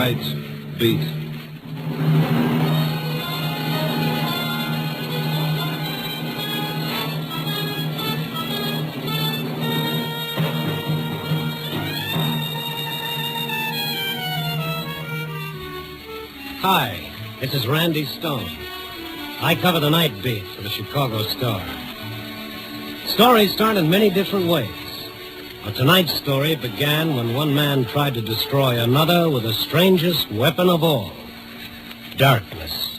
Nightbeat. Hi, this is Randy Stone. I cover the Nightbeat for the Chicago Star. Stories start in many different ways. But tonight's story began when one man tried to destroy another with the strangest weapon of all, darkness.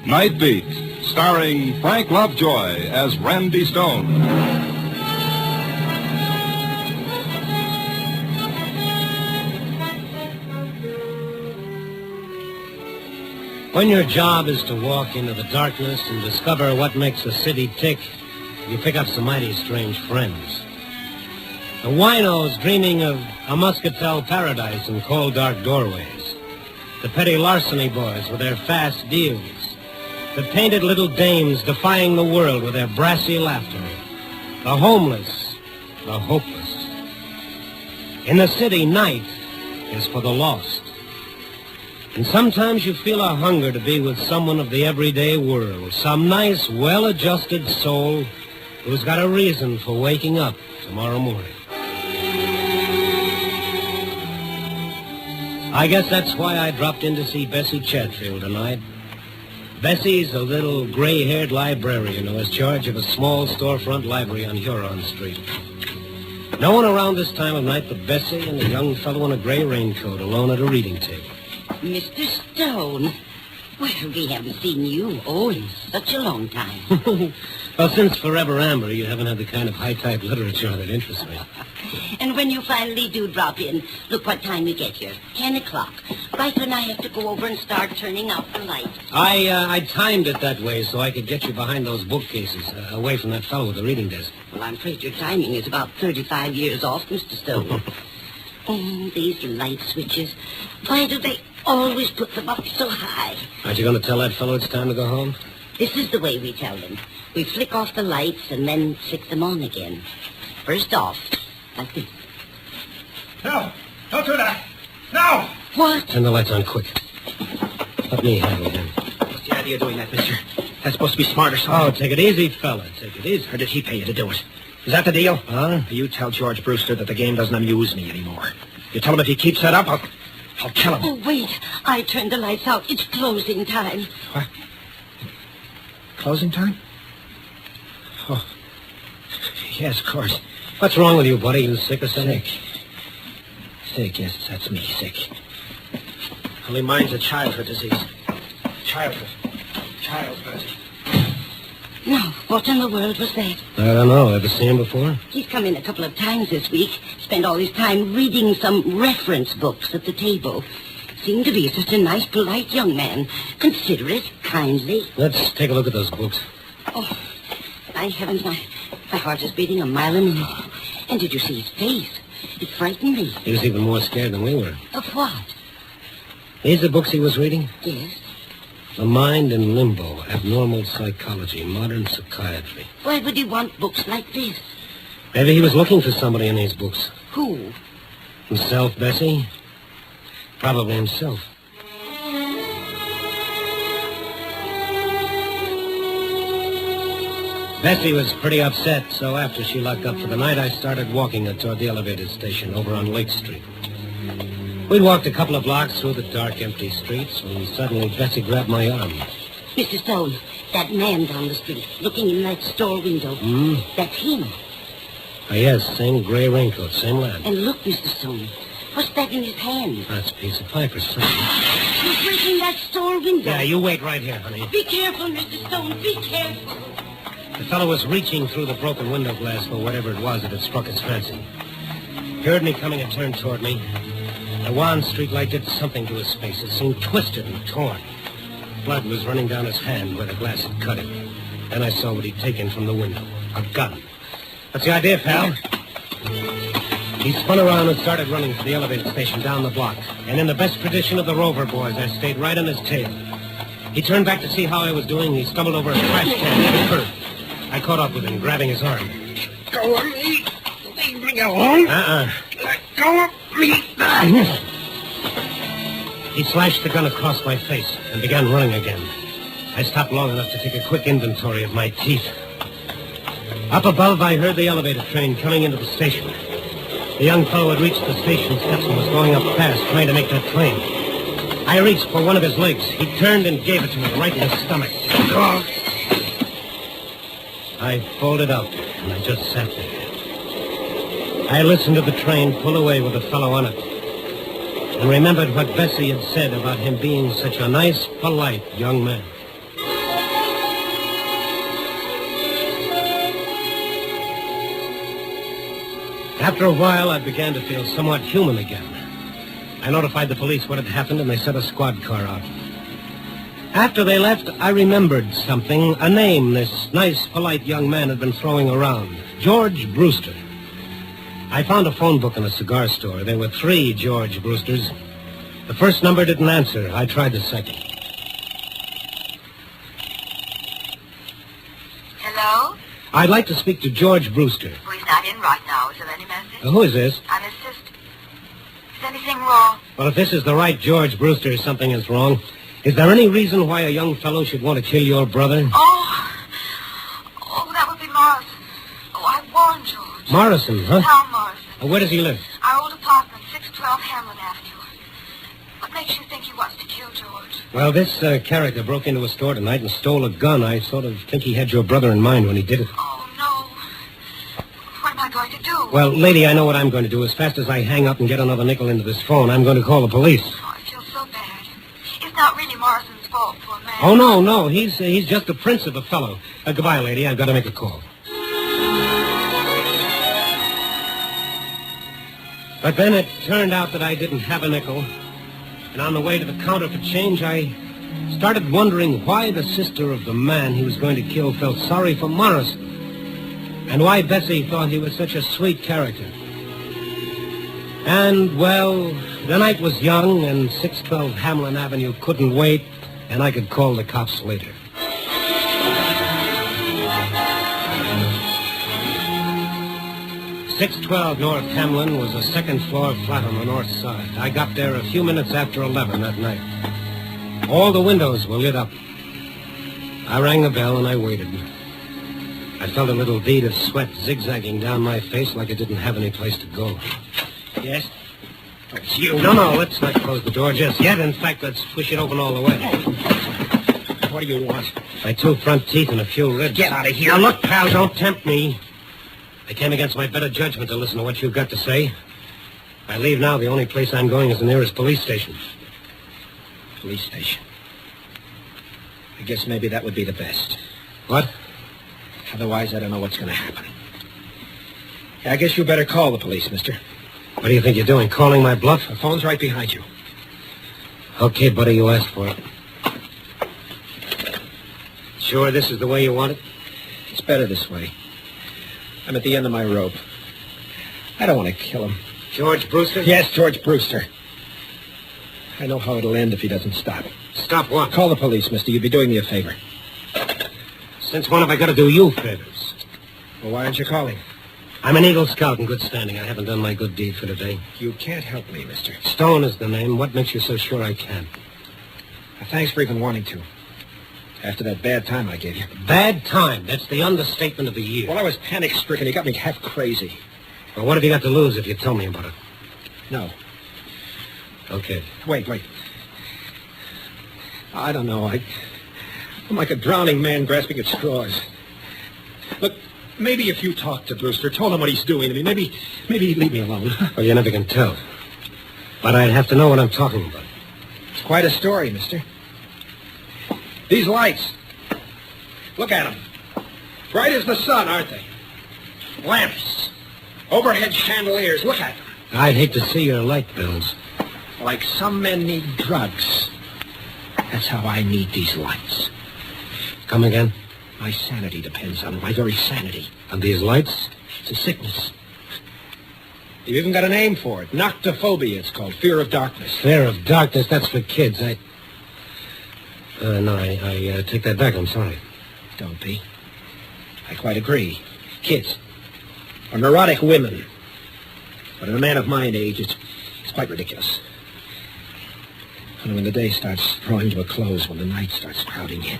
Nightbeat, starring Frank Lovejoy as Randy Stone. When your job is to walk into the darkness and discover what makes a city tick, you pick up some mighty strange friends. The winos dreaming of a muscatel paradise in cold, dark doorways. The petty larceny boys with their fast deals. The painted little dames defying the world with their brassy laughter. The homeless, the hopeless. In the city, night is for the lost. And sometimes you feel a hunger to be with someone of the everyday world, some nice, well-adjusted soul who's got a reason for waking up tomorrow morning. I guess that's why I dropped in to see Bessie Chatfield tonight. Bessie's a little gray-haired librarian who has charge of a small storefront library on Huron Street. No one around this time of night but Bessie and a young fellow in a gray raincoat alone at a reading table. Mr. Stone, well, we haven't seen you, in such a long time. Well, since Forever Amber, you haven't had the kind of high-type literature that interests me. And when you finally do drop in, look what time you get here. 10 o'clock. Right when I have to go over and start turning out the lights. I timed it that way so I could get you behind those bookcases, away from that fellow with the reading desk. Well, I'm afraid your timing is about 35 years off, Mr. Stone. These light switches. Why do they always put them up so high? Aren't you going to tell that fellow it's time to go home? This is the way we tell them. We flick off the lights and then flick them on again. First off, like this. No, don't do that. No! What? Turn the lights on quick. Let me handle him. What's the idea of doing that, mister? That's supposed to be smart or something. Oh, take it easy, fella. Take it easy. Or did he pay you to do it? Is that the deal? Huh? You tell George Brewster that the game doesn't amuse me anymore. You tell him if he keeps that up, I'll kill him. Oh, wait. I turned the lights out. It's closing time. What? Closing time? Oh. Yes, of course. What's wrong with you, buddy? You sick or something? Sick, yes, that's me, sick. Only mine's a childhood disease. Childhood. Now, what in the world was that? I don't know. Ever seen him before? He's come in a couple of times this week. Spent all his time reading some reference books at the table. Seemed to be such a nice, polite young man. Considerate, kindly. Let's take a look at those books. Oh, my heavens, my heart is beating a mile a minute. And did you see his face? It frightened me. He was even more scared than we were. Of what? These the books he was reading? Yes. The Mind in Limbo, Abnormal Psychology, Modern Psychiatry. Why would he want books like this? Maybe he was looking for somebody in these books. Who? Himself, Bessie? Probably himself. Bessie was pretty upset, so after she locked up for the night, I started walking her toward the elevated station over on Lake Street. We'd walked a couple of blocks through the dark, empty streets when suddenly Bessie grabbed my arm. Mr. Stone, that man down the street, looking in that store window. That's him. Oh, yes, same gray raincoat, same lad. And look, Mr. Stone, what's that in his hand? That's a piece of pipe or something. He's breaking that store window. Yeah, you wait right here, honey. Be careful, Mr. Stone, be careful. The fellow was reaching through the broken window glass for whatever it was that had struck his fancy. He heard me coming and turned toward me. The wan streetlight did something to his face. It seemed twisted and torn. Blood was running down his hand where the glass had cut it. Then I saw what he'd taken from the window. A gun. What's the idea, pal? He spun around and started running for the elevated station down the block. And in the best tradition of the Rover boys, I stayed right on his tail. He turned back to see how I was doing. He stumbled over a trash can near the curb. I caught up with him, grabbing his arm. Go of me. Leave me alone. Let go of me. He slashed the gun across my face and began running again. I stopped long enough to take a quick inventory of my teeth. Up above, I heard the elevator train coming into the station. The young fellow had reached the station steps and was going up fast, trying to make that train. I reached for one of his legs. He turned and gave it to me right in the stomach. I folded up, and I just sat there. I listened to the train pull away with the fellow on it, and remembered what Bessie had said about him being such a nice, polite young man. After a while, I began to feel somewhat human again. I notified the police what had happened, and they sent a squad car out. After they left, I remembered something, a name this nice, polite young man had been throwing around, George Brewster. I found a phone book in a cigar store. There were 3 George Brewsters. The first number didn't answer. I tried the second. Hello? I'd like to speak to George Brewster. Well, he's not in right now. Is there any message? Who is this? I'm his sister. Is anything wrong? Well, if this is the right George Brewster, something is wrong. Is there any reason why a young fellow should want to kill your brother? Oh, that would be Morrison. Oh, I warned George. Morrison, huh? Tom Morrison. Where does he live? Our old apartment, 612 Hamlin Avenue. What makes you think he wants to kill George? Well, this character broke into a store tonight and stole a gun. I sort of think he had your brother in mind when he did it. Oh, no. What am I going to do? Well, lady, I know what I'm going to do. As fast as I hang up and get another nickel into this phone, I'm going to call the police. Oh, I feel so bad. It's not really Morrison's fault, poor man. Oh, no. He's just a prince of a fellow. Goodbye, lady. I've got to make a call. But then it turned out that I didn't have a nickel. And on the way to the counter for change, I started wondering why the sister of the man he was going to kill felt sorry for Morrison. And why Bessie thought he was such a sweet character. And, well, the night was young, and 612 Hamlin Avenue couldn't wait, and I could call the cops later. .612 North Hamlin was a second-floor flat on the north side. I got there a few minutes after 11 that night. All the windows were lit up. I rang the bell and I waited. I felt a little bead of sweat zigzagging down my face like it didn't have any place to go. Yes? Oh, it's you. No, let's not close the door just yet. In fact, let's push it open all the way. What do you want? My 2 front teeth and a few ribs. Get out of here. Now, look, pal, don't tempt me. I came against my better judgment to listen to what you've got to say. If I leave now, the only place I'm going is the nearest police station. Police station. I guess maybe that would be the best. What? Otherwise, I don't know what's going to happen. I guess you better call the police, mister. What do you think you're doing, calling my bluff? The phone's right behind you. Okay, buddy, you asked for it. Sure this is the way you want it? It's better this way. I'm at the end of my rope. I don't want to kill him. George Brewster? Yes, George Brewster. I know how it'll end if he doesn't stop. Stop what? Call the police, mister. You'd be doing me a favor. Since when have I got to do you favors? Well, why aren't you calling? I'm an Eagle Scout in good standing. I haven't done my good deed for today. You can't help me, mister. Stone is the name. What makes you so sure I can? Thanks for even wanting to. After that bad time I gave you. Bad time? That's the understatement of the year. Well, I was panic-stricken. You got me half crazy. Well, what have you got to lose if you tell me about it? No. Okay. Wait. I don't know. I'm like a drowning man grasping at straws. Look, maybe if you talk to Brewster, told him what he's doing to me, maybe he'd leave me alone. Well, you never can tell. But I'd have to know what I'm talking about. It's quite a story, mister. These lights. Look at them. Bright as the sun, aren't they? Lamps. Overhead chandeliers. Look at them. I'd hate to see your light bills. Like some men need drugs. That's how I need these lights. Come again? My sanity depends on it. My very sanity. On these lights? It's a sickness. You've even got a name for it. Noctophobia, it's called. Fear of darkness. Fear of darkness? That's for kids. No, I take that back. I'm sorry. Don't be. I quite agree. Kids. Or neurotic women. But in a man of my age, it's quite ridiculous. And when the day starts drawing to a close, when the night starts crowding in.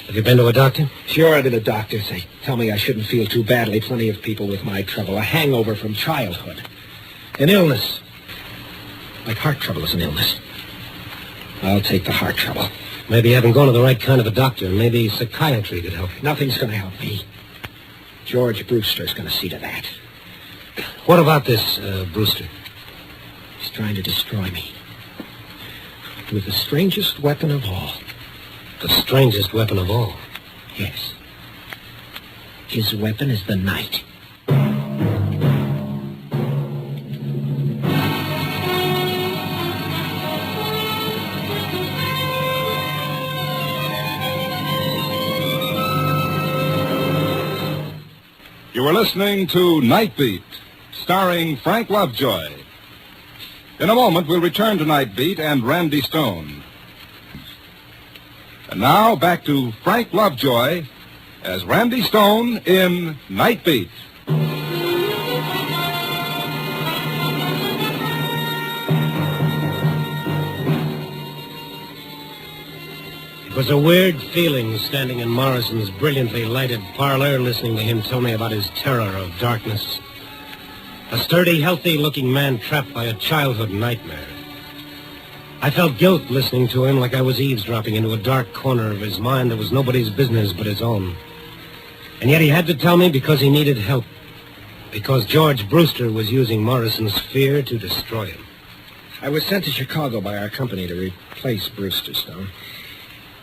Have you been to a doctor? Sure, I've been to doctors. They tell me I shouldn't feel too badly. Plenty of people with my trouble. A hangover from childhood. An illness. Like heart trouble is an illness. I'll take the heart trouble. Maybe you haven't gone to the right kind of a doctor. Maybe psychiatry could help you. Nothing's going to help me. George Brewster's going to see to that. What about this, Brewster? He's trying to destroy me. With the strangest weapon of all. The strangest weapon of all? Yes. His weapon is the night. You were listening to Nightbeat, starring Frank Lovejoy. In a moment, we'll return to Nightbeat and Randy Stone. And now, back to Frank Lovejoy as Randy Stone in Nightbeat. It was a weird feeling standing in Morrison's brilliantly lighted parlor listening to him tell me about his terror of darkness. A sturdy, healthy-looking man trapped by a childhood nightmare. I felt guilt listening to him like I was eavesdropping into a dark corner of his mind that was nobody's business but his own. And yet he had to tell me because he needed help. Because George Brewster was using Morrison's fear to destroy him. I was sent to Chicago by our company to replace Brewster, Stone.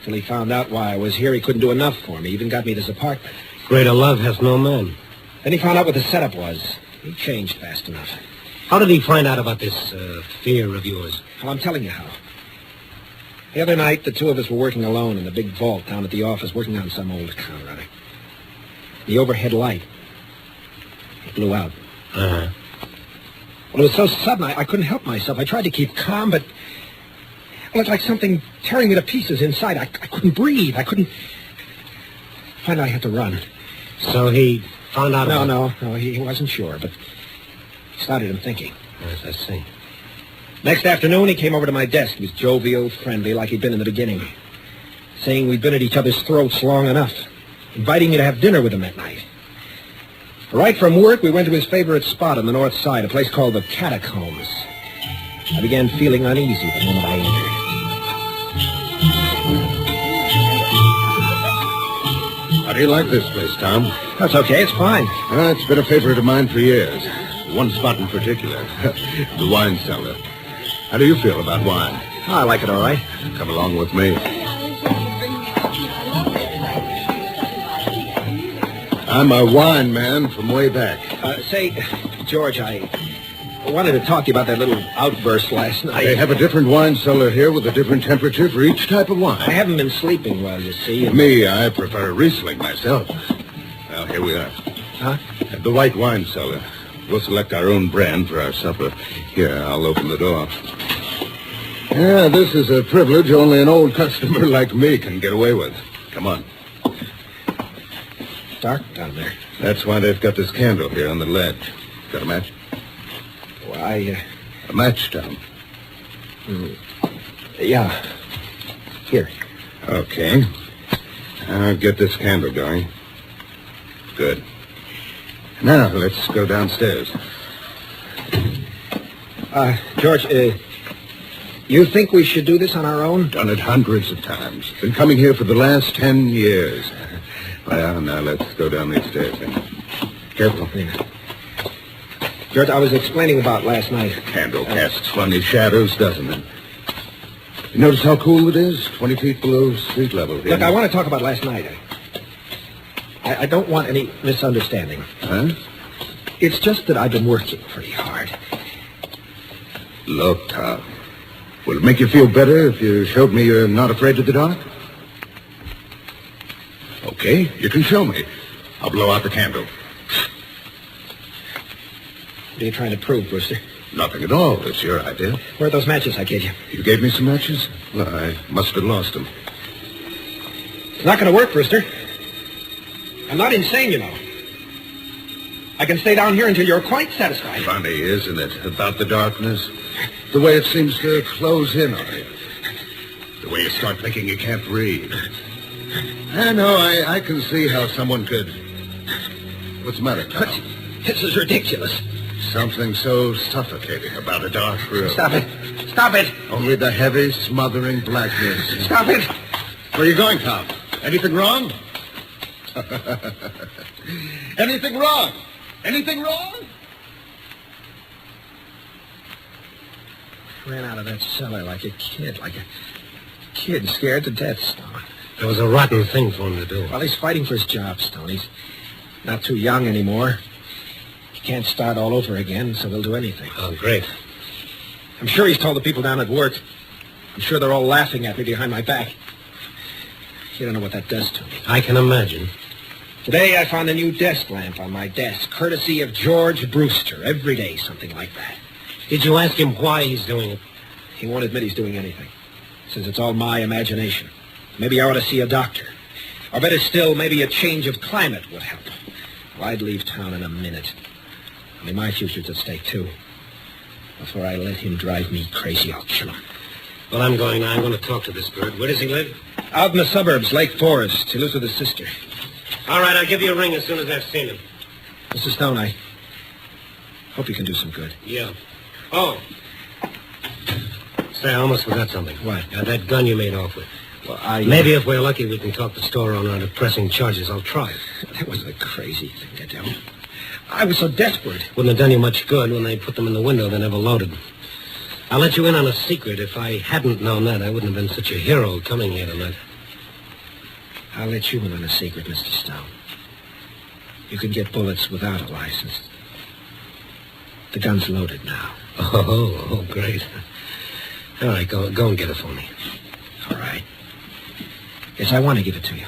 Till he found out why I was here, he couldn't do enough for me. He even got me this apartment. Greater love hath no man. Then he found out what the setup was. He changed fast enough. How did he find out about this fear of yours? Well, I'm telling you how. The other night, the two of us were working alone in the big vault down at the office, working on some old account or other. The overhead light, it blew out. Uh-huh. Well, it was so sudden, I couldn't help myself. I tried to keep calm, but it looked like something tearing me to pieces inside. I couldn't breathe. I couldn't... Finally, I had to run. So he found out... No, he wasn't sure, but it started him thinking. Yes, I see. Next afternoon, he came over to my desk. He was jovial, friendly, like he'd been in the beginning, saying we'd been at each other's throats long enough, inviting me to have dinner with him that night. Right from work, we went to his favorite spot on the north side, a place called the Catacombs. I began feeling uneasy the moment I entered. How do you like this place, Tom? That's okay, it's fine. It's been a favorite of mine for years. One spot in particular, the wine cellar. How do you feel about wine? I like it all right. Come along with me. I'm a wine man from way back. Say, George, I wanted to talk to you about that little outburst last night. They have a different wine cellar here with a different temperature for each type of wine. I haven't been sleeping well, you see. And... Me, I prefer Riesling myself. Well, here we are. Huh? At the white wine cellar. We'll select our own brand for our supper. Here, I'll open the door. Yeah, this is a privilege only an old customer like me can get away with. Come on. Dark down there. That's why they've got this candle here on the ledge. Got a match? Why, A match, Tom. Yeah. Here. Okay. I'll get this candle going. Good. Now, let's go downstairs. George, you think we should do this on our own? Done it hundreds of times. Been coming here for the last 10 years. Well, now let's go down these stairs. Careful. Yeah. George, I was explaining about last night. Candle casts funny shadows, doesn't it? You notice how cool it is? 20 feet below street level here. Look, I want to talk about last night. I don't want any misunderstanding. Huh? It's just that I've been working pretty hard. Look, Tom. Will it make you feel better if you showed me you're not afraid of the dark? Okay, you can show me. I'll blow out the candle. What are you trying to prove, Brewster? Nothing at all. It's your idea. Where are those matches I gave you? You gave me some matches? Well, I must have lost them. It's not going to work, Brewster. I'm not insane, you know. I can stay down here until you're quite satisfied. Funny, isn't it, about the darkness? The way it seems to close in on you. The way you start thinking you can't breathe. I know, I can see how someone could... What's the matter, Tom? This is ridiculous. Something so suffocating about a dark room. Stop it. Stop it. Only the heavy, smothering blackness. Stop it. Where are you going, Tom? Anything wrong? Anything wrong? Anything wrong? Ran out of that cellar like a kid scared to death, Stone. It was a rotten thing for him to do. Well, he's fighting for his job, Stone. He's not too young anymore. He can't start all over again, so he'll do anything. Oh, great. I'm sure he's told the people down at work. I'm sure they're all laughing at me behind my back. You don't know what that does to me. I can imagine. Today I found a new desk lamp on my desk, courtesy of George Brewster. Every day, something like that. Did you ask him why he's doing it? He won't admit he's doing anything. Says it's all my imagination. Maybe I ought to see a doctor. Or better still, maybe a change of climate would help. Well, I'd leave town in a minute. I mean, my future's at stake, too. Before I let him drive me crazy, I'll kill him. Well, I'm going now. I'm going to talk to this bird. Where does he live? Out in the suburbs, Lake Forest. He lives with his sister. All right, I'll give you a ring as soon as I've seen him. Mr. Stone, I hope you can do some good. Yeah. Oh. Say, I almost forgot something. What? That gun you made off with. Well, Maybe if we're lucky, we can talk the store owner into pressing charges. I'll try it. That was a crazy thing to do. I was so desperate. Wouldn't have done you much good. When they put them in the window, they never loaded. I'll let you in on a secret. If I hadn't known that, I wouldn't have been such a hero coming here tonight. I'll let you in on a secret, Mr. Stone. You can get bullets without a license. The gun's loaded now. Oh, great. All right, go and get it for me. All right. Yes, I want to give it to you.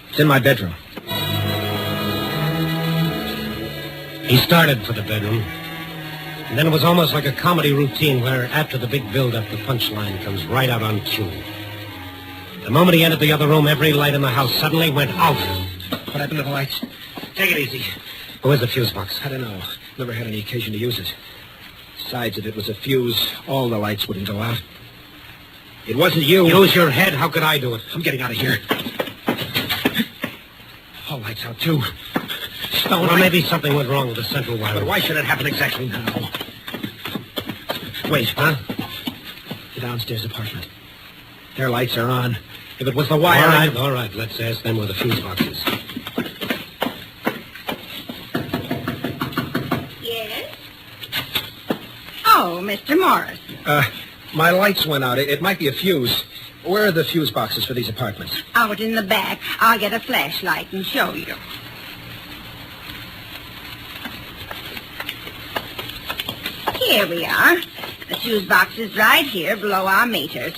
It's in my bedroom. He started for the bedroom. And then it was almost like a comedy routine where after the big build-up, the punchline comes right out on cue. The moment he entered the other room, every light in the house suddenly went out. What happened to the lights? Take it easy. Where's the fuse box? I don't know. Never had any occasion to use it. Besides, if it was a fuse, all the lights wouldn't go out. It wasn't you. Use your head. How could I do it? I'm getting out of here. All lights out, too. Stone, Well, maybe something went wrong with the central wire. But why should it happen exactly now? Wait. Huh? The downstairs apartment. Their lights are on. If it was the wire... All right. Let's ask them where the fuse box is. Yes? Oh, Mr. Morris. My lights went out. It might be a fuse. Where are the fuse boxes for these apartments? Out in the back. I'll get a flashlight and show you. Here we are. The fuse box is right here below our meters.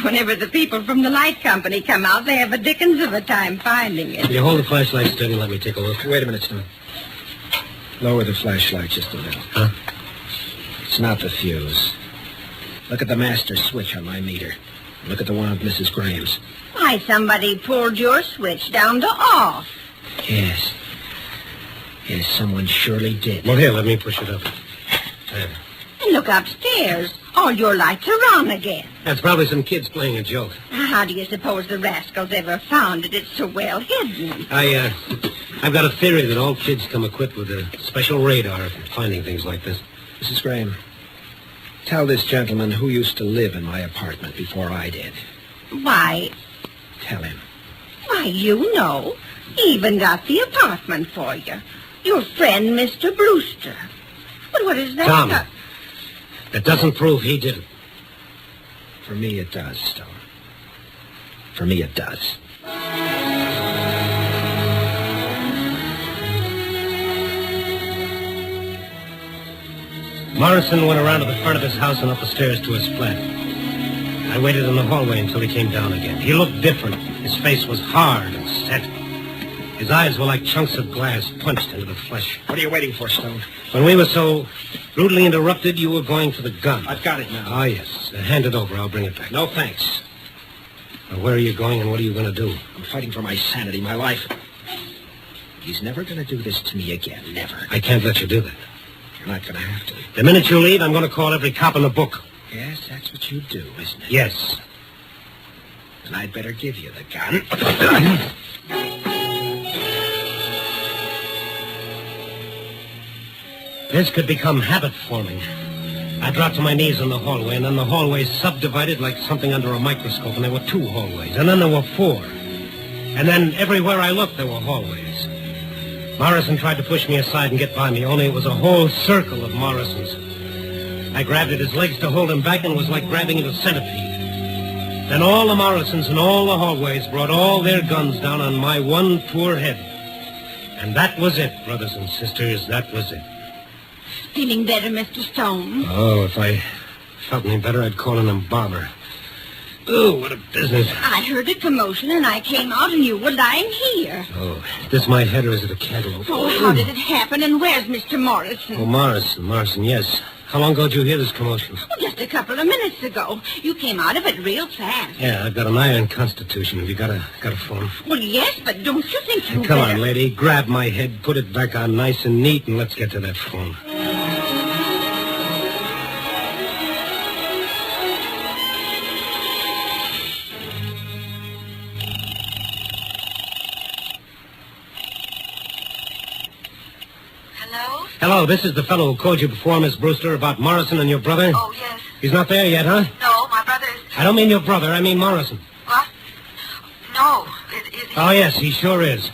Whenever the people from the light company come out, they have a dickens of a time finding it. You hold the flashlight steady and let me take a look. Wait a minute, Stone. Lower the flashlight just a little. Huh? It's not the fuse. Look at the master switch on my meter. Look at the one of Mrs. Graham's. Why, somebody pulled your switch down to off. Yes. Yes, someone surely did. Well, here, let me push it up. There. And look upstairs. All your lights are on again. That's probably some kids playing a joke. How do you suppose the rascals ever found it? It's so well hidden. I've got a theory that all kids come equipped with a special radar for finding things like this. Mrs. Graham, tell this gentleman who used to live in my apartment before I did. Why, Tell him. you know. He even got the apartment for you. Your friend, Mr. Brewster. But what is that? Tom. That doesn't prove he did it. For me, it does, Stone. For me, it does. Morrison went around to the front of his house and up the stairs to his flat. I waited in the hallway until he came down again. He looked different. His face was hard and set. His eyes were like chunks of glass punched into the flesh. What are you waiting for, Stone? When we were so rudely interrupted, you were going for the gun. I've got it now. Ah, yes. Hand it over. I'll bring it back. No, thanks. Now, where are you going and what are you going to do? I'm fighting for my sanity, my life. He's never going to do this to me again. Never. I can't let you do that. You're not going to have to. The minute you leave, I'm going to call every cop in the book. Yes, that's what you do, isn't it? Yes. And I'd better give you the gun. This could become habit-forming. I dropped to my knees in the hallway, and then the hallway subdivided like something under a microscope, and there were 2 hallways, and then there were 4. And then everywhere I looked, there were hallways. Morrison tried to push me aside and get by me, only it was a whole circle of Morrisons. I grabbed at his legs to hold him back, and it was like grabbing at a centipede. Then all the Morrisons in all the hallways brought all their guns down on my one poor head. And that was it, brothers and sisters, that was it. Feeling better, Mr. Stone? Oh, if I felt any better, I'd call an embalmer. Oh, what a business. I heard a commotion, and I came out, and you were lying here. Oh, is this my head or is it a cantaloupe? Oh, how did it happen, and where's Mr. Morrison? Oh, Morrison, yes. How long ago did you hear this commotion? Oh, just a couple of minutes ago. You came out of it real fast. Yeah, I've got an iron constitution. Have you got a phone? Well, yes, but don't you think you Come better... on, lady. Grab my head, put it back on nice and neat, and let's get to that phone. Hello? Hello, this is the fellow who called you before, Miss Brewster, about Morrison and your brother. Oh, yes. He's not there yet, huh? No, my brother is... I don't mean your brother, I mean Morrison. What? No. Oh, yes, he sure is.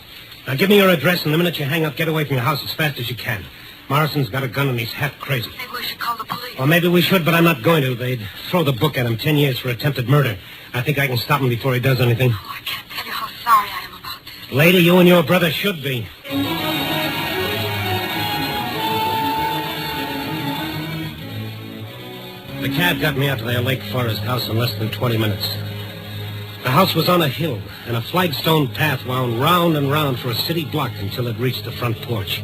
Now, give me your address, and the minute you hang up, get away from your house as fast as you can. Morrison's got a gun, and he's half crazy. Maybe we should call the police. Well, maybe we should, but I'm not going to. They'd throw the book at him, 10 years for attempted murder. I think I can stop him before he does anything. Oh, I can't tell you how sorry I am about this. Lady, you and your brother should be. The cab got me out to their Lake Forest house in less than 20 minutes. The house was on a hill, and a flagstone path wound round and round for a city block until it reached the front porch.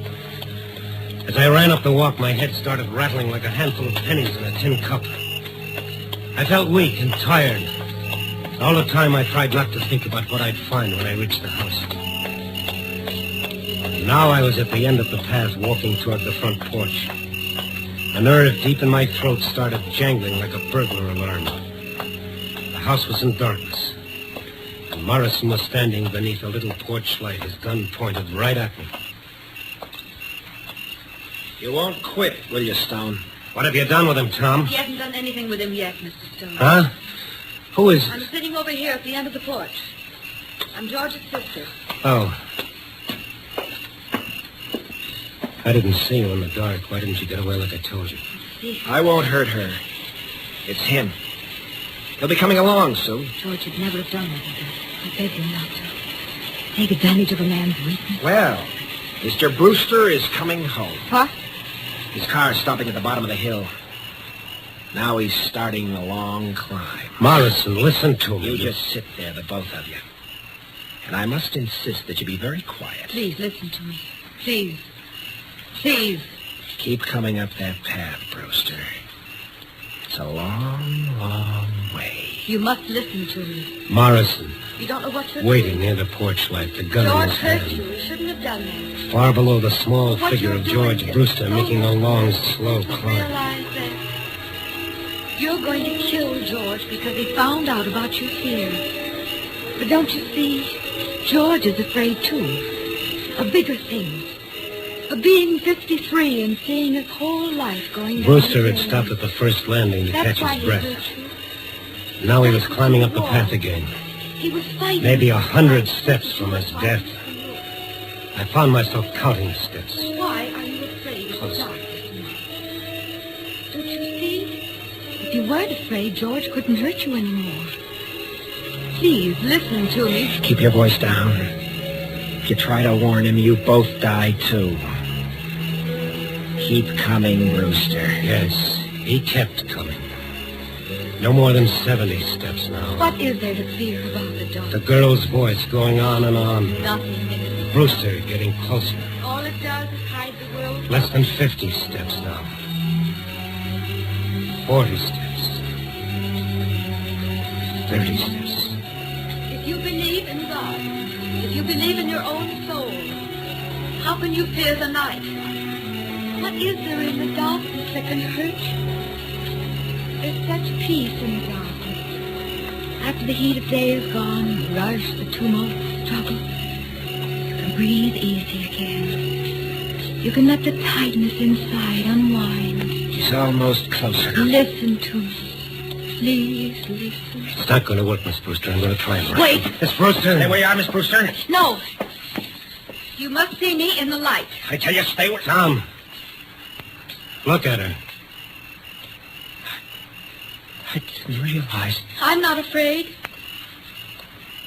As I ran up the walk, my head started rattling like a handful of pennies in a tin cup. I felt weak and tired. All the time I tried not to think about what I'd find when I reached the house. Now I was at the end of the path, walking toward the front porch. A nerve deep in my throat started jangling like a burglar alarm. The house was in darkness, and Morrison was standing beneath a little porch light, his gun pointed right at me. You won't quit, will you, Stone? What have you done with him, Tom? He hasn't done anything with him yet, Mr. Stone. Huh? Who is... I'm sitting over here at the end of the porch. I'm George's sister. Oh. I didn't see you in the dark. Why didn't you get away like I told you? I won't hurt her. It's him. He'll be coming along soon. George would never have done that. I begged him not to. Take advantage of a man's weakness. Well, Mr. Brewster is coming home. What? His car's stopping at the bottom of the hill. Now he's starting the long climb. Morrison, listen to me. You just sit there, the both of you. And I must insist that you be very quiet. Please, listen to me. Please. Please. Keep coming up that path, Brewster. It's a long, long way. You must listen to me. Morrison, You don't know what you're waiting doing. near the porch light, the gun in George his hurt hand. you. You shouldn't have done that. Far below the small What figure you're of doing George is Brewster so making a long, slow You climb. realize that you're going to kill George because he found out about you here. But don't you see, George is afraid too. Of bigger things. Of being 53 and seeing his whole life going down. Brewster the had hill. stopped at the first landing to That's catch why his he breath. hurt you. Now he was climbing up the path again. He was fighting. Maybe 100 steps from his death. I found myself counting the steps. Why are you afraid of the dark? Don't you see? If you weren't afraid, George couldn't hurt you anymore. Please, listen to me. Keep your voice down. If you try to warn him, you both die, too. Keep coming, Brewster. Yes, he kept coming. No more than 70 steps now. What is there to fear about the dark? The girl's voice going on and on. Nothing. Brewster getting closer. All it does is hide the world. Less than 50 steps now. 40 steps. 30 steps. If you believe in God, if you believe in your own soul, How can you fear the night? What is there in the darkness that can hurt you? There's such peace in the darkness. After the heat of day is gone, the rush, the tumult, the struggle, you can breathe easy again. You can let the tightness inside unwind. He's almost closer. Listen to me. Please listen. It's not going to work, Miss Brewster. I'm going to try and work. Wait. Miss Brewster. Stay where you are, Miss Brewster. No. You must see me in the light. I tell you, stay where... Tom. Look at her. I didn't realize. I'm not afraid.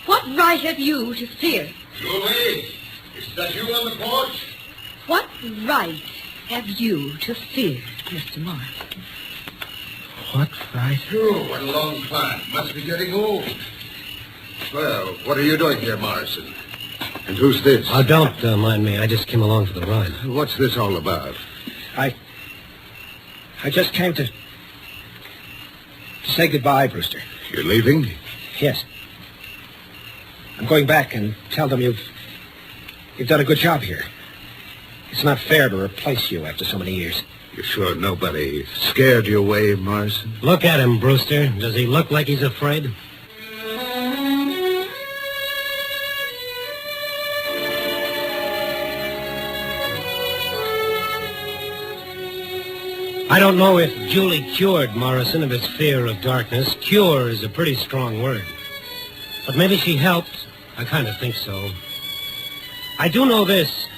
What right have you to fear? Julie, is that you on the porch? What right have you to fear, Mr. Morris? What right? Sure, what a long time. Must be getting old. Well, what are you doing here, Morrison? And who's this? Oh, don't mind me. I just came along for the ride. What's this all about? I just came to say goodbye, Brewster. You're leaving? Yes. I'm going back and tell them you've done a good job here. It's not fair to replace you after so many years. You're sure nobody scared you away, Morrison? Look at him, Brewster. Does he look like he's afraid? I don't know if Julie cured Morrison of his fear of darkness. Cure is a pretty strong word. But maybe she helped. I kind of think so. I do know this.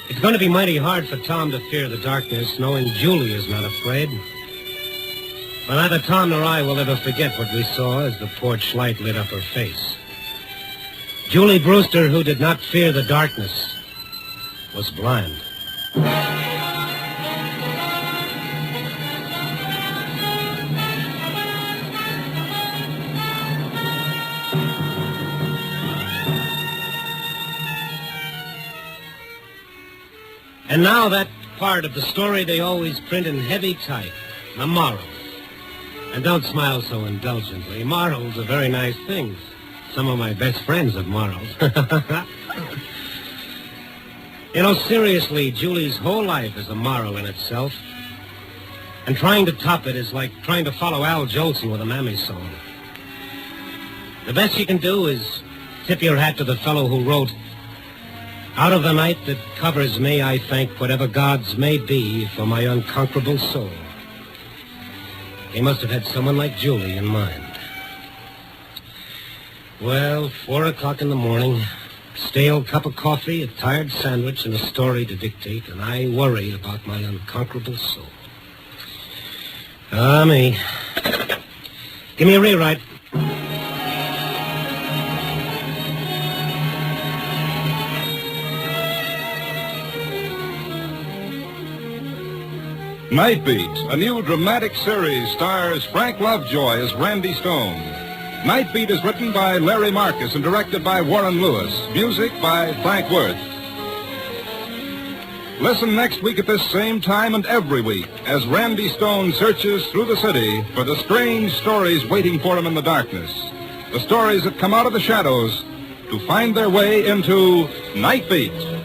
It's going to be mighty hard for Tom to fear the darkness, knowing Julie is not afraid. But neither Tom nor I will ever forget what we saw as the porch light lit up her face. Julie Brewster, who did not fear the darkness, was blind. And now that part of the story they always print in heavy type, the moral. And don't smile so indulgently. Morals are very nice things. Some of my best friends have morals. You know, seriously, Julie's whole life is a moral in itself. And trying to top it is like trying to follow Al Jolson with a mammy song. The best you can do is tip your hat to the fellow who wrote, "Out of the night that covers me, I thank whatever gods may be for my unconquerable soul." He must have had someone like Julie in mind. Well, 4 o'clock in the morning, stale cup of coffee, a tired sandwich, and a story to dictate, and I worry about my unconquerable soul. Ah, me. Give me a rewrite. Nightbeat, a new dramatic series, stars Frank Lovejoy as Randy Stone. Nightbeat is written by Larry Marcus and directed by Warren Lewis. Music by Frank Worth. Listen next week at this same time and every week as Randy Stone searches through the city for the strange stories waiting for him in the darkness. The stories that come out of the shadows to find their way into Nightbeat.